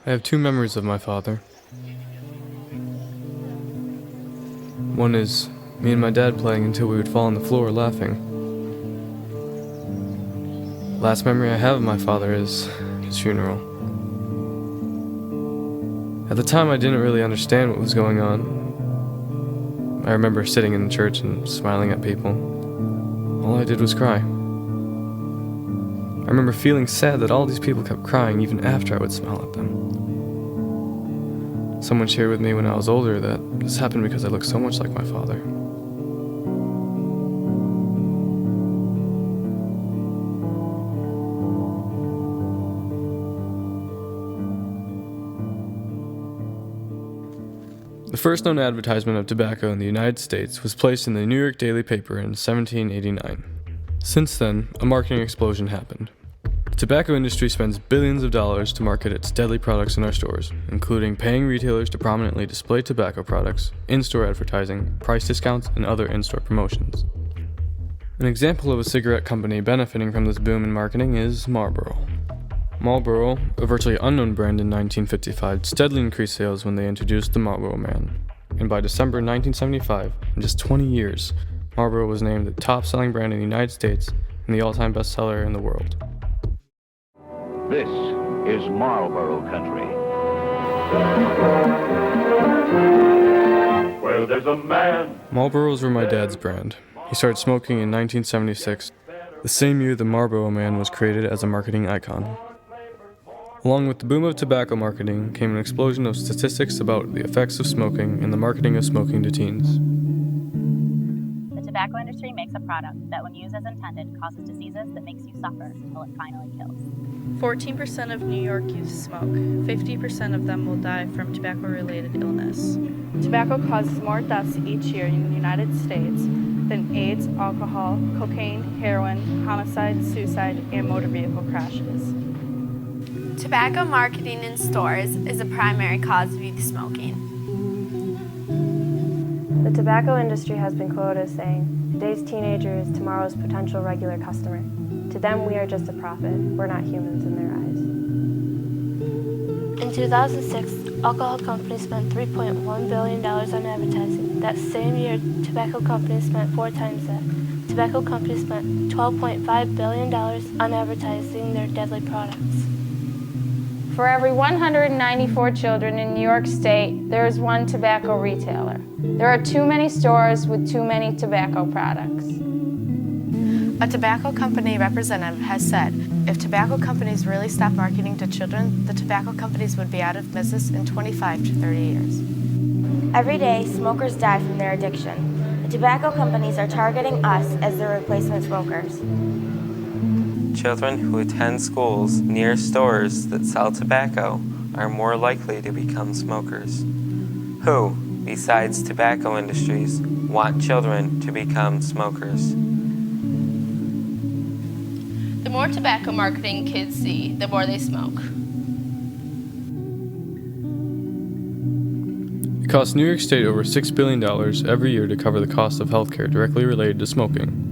I have two memories of my father. One is me and my dad playing until we would fall on the floor laughing. Last memory I have of my father is his funeral. At the time, I didn't really understand what was going on. I remember sitting in church and smiling at people. All I did was cry. I remember feeling sad that all these people kept crying even after I would smile at them. Someone shared with me when I was older that this happened because I looked so much like my father. The first known advertisement of tobacco in the United States was placed in the New York Daily Paper in 1789. Since then, a marketing explosion happened. The tobacco industry spends billions of dollars to market its deadly products in our stores, including paying retailers to prominently display tobacco products, in-store advertising, price discounts, and other in-store promotions. An example of a cigarette company benefiting from this boom in marketing is Marlboro. Marlboro, a virtually unknown brand in 1955, steadily increased sales when they introduced the Marlboro Man. And by December 1975, in just 20 years, Marlboro was named the top-selling brand in the United States and the all-time bestseller in the world. This is Marlboro country. Where there's a man. Marlboros were my dad's brand. He started smoking in 1976, the same year the Marlboro Man was created as a marketing icon. Along with the boom of tobacco marketing came an explosion of statistics about the effects of smoking and the marketing of smoking to teens. The tobacco industry makes a product that, when used as intended, causes diseases that makes you suffer until it finally kills. 14% of New York youth smoke. 50% of them will die from tobacco-related illness. Tobacco causes more deaths each year in the United States than AIDS, alcohol, cocaine, heroin, homicide, suicide, and motor vehicle crashes. Tobacco marketing in stores is a primary cause of youth smoking. The tobacco industry has been quoted as saying, "Today's teenager is tomorrow's potential regular customer. To them, we are just a profit. We're not humans in their eyes." In 2006, alcohol companies spent $3.1 billion on advertising. That same year, tobacco companies spent 4 times that. Tobacco companies spent $12.5 billion on advertising their deadly products. For every 194 children in New York State, there is one tobacco retailer. There are too many stores with too many tobacco products. A tobacco company representative has said, if tobacco companies really stopped marketing to children, the tobacco companies would be out of business in 25 to 30 years. Every day, smokers die from their addiction. The tobacco companies are targeting us as their replacement smokers. Children who attend schools near stores that sell tobacco are more likely to become smokers. Who, besides tobacco industries, want children to become smokers? The more tobacco marketing kids see, the more they smoke. It costs New York State over $6 billion every year to cover the cost of healthcare directly related to smoking.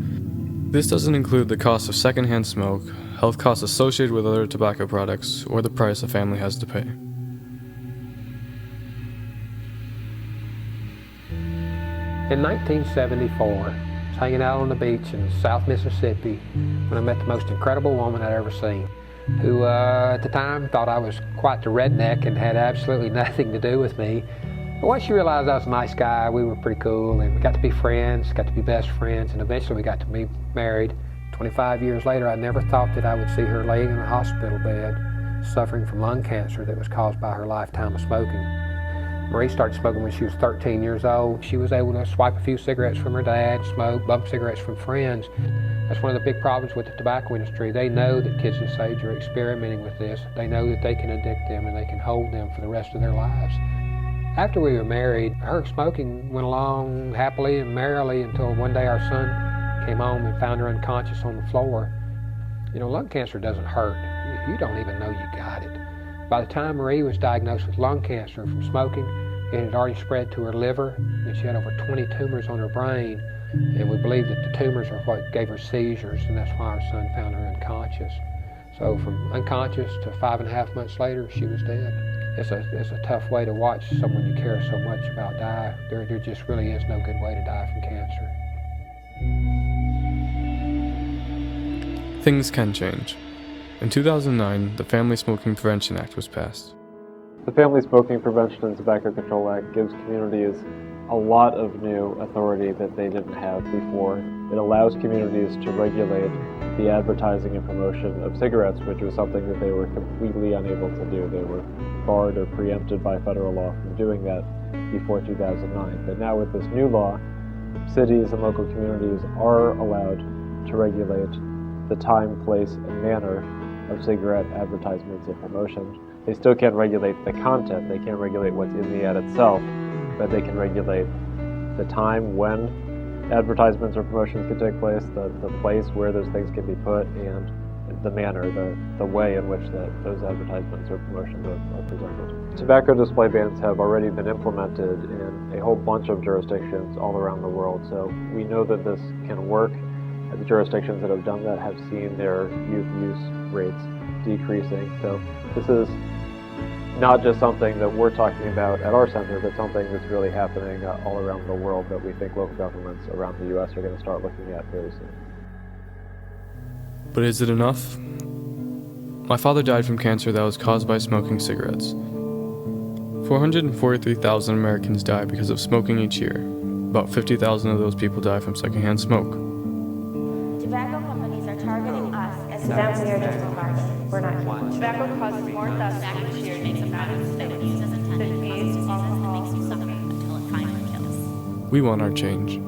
This doesn't include the cost of secondhand smoke, health costs associated with other tobacco products, or the price a family has to pay. In 1974, I was hanging out on the beach in South Mississippi when I met the most incredible woman I'd ever seen, who at the time thought I was quite the redneck and had absolutely nothing to do with me. But once she realized I was a nice guy, we were pretty cool, and we got to be friends, got to be best friends, and eventually we got to be married. 25 years later, I never thought that I would see her laying in a hospital bed, suffering from lung cancer that was caused by her lifetime of smoking. Marie started smoking when she was 13 years old. She was able to swipe a few cigarettes from her dad, smoke, bump cigarettes from friends. That's one of the big problems with the tobacco industry. They know that kids this age are experimenting with this. They know that they can addict them and they can hold them for the rest of their lives. After we were married, her smoking went along happily and merrily until one day our son came home and found her unconscious on the floor. You know, lung cancer doesn't hurt. You don't even know you got it. By the time Marie was diagnosed with lung cancer from smoking, it had already spread to her liver, and she had over 20 tumors on her brain, and we believe that the tumors are what gave her seizures, and that's why our son found her unconscious. So from unconscious to 5.5 months later, she was dead. it's a tough way to watch someone you care so much about die. There just really is no good way to die from cancer. Things can change. In 2009, the Family Smoking Prevention Act was passed. The Family Smoking Prevention and Tobacco Control Act gives communities a lot of new authority that they didn't have before. It allows communities to regulate the advertising and promotion of cigarettes, which was something that they were completely unable to do. They were barred or preempted by federal law from doing that before 2009. But now with this new law, cities and local communities are allowed to regulate the time, place, and manner of cigarette advertisements and promotion. They still can't regulate the content. They can't regulate what's in the ad itself, but they can regulate the time when advertisements or promotions can take place, the place where those things can be put, and the manner, the way in which those advertisements or promotions are presented. Tobacco display bans have already been implemented in a whole bunch of jurisdictions all around the world, so we know that this can work. The jurisdictions that have done that have seen their youth use rates decreasing. So this is not just something that we're talking about at our center, but something that's really happening all around the world that we think local governments around the U.S. are going to start looking at very soon. But is it enough? My father died from cancer that was caused by smoking cigarettes. 443,000 Americans die because of smoking each year. About 50,000 of those people die from secondhand smoke. Tobacco companies are targeting us as To them, we are just a market. We're not human. Tobacco causes more deaths each year in the United States than AIDS, alcohol, makes you suffer until it finally kills. We want our change.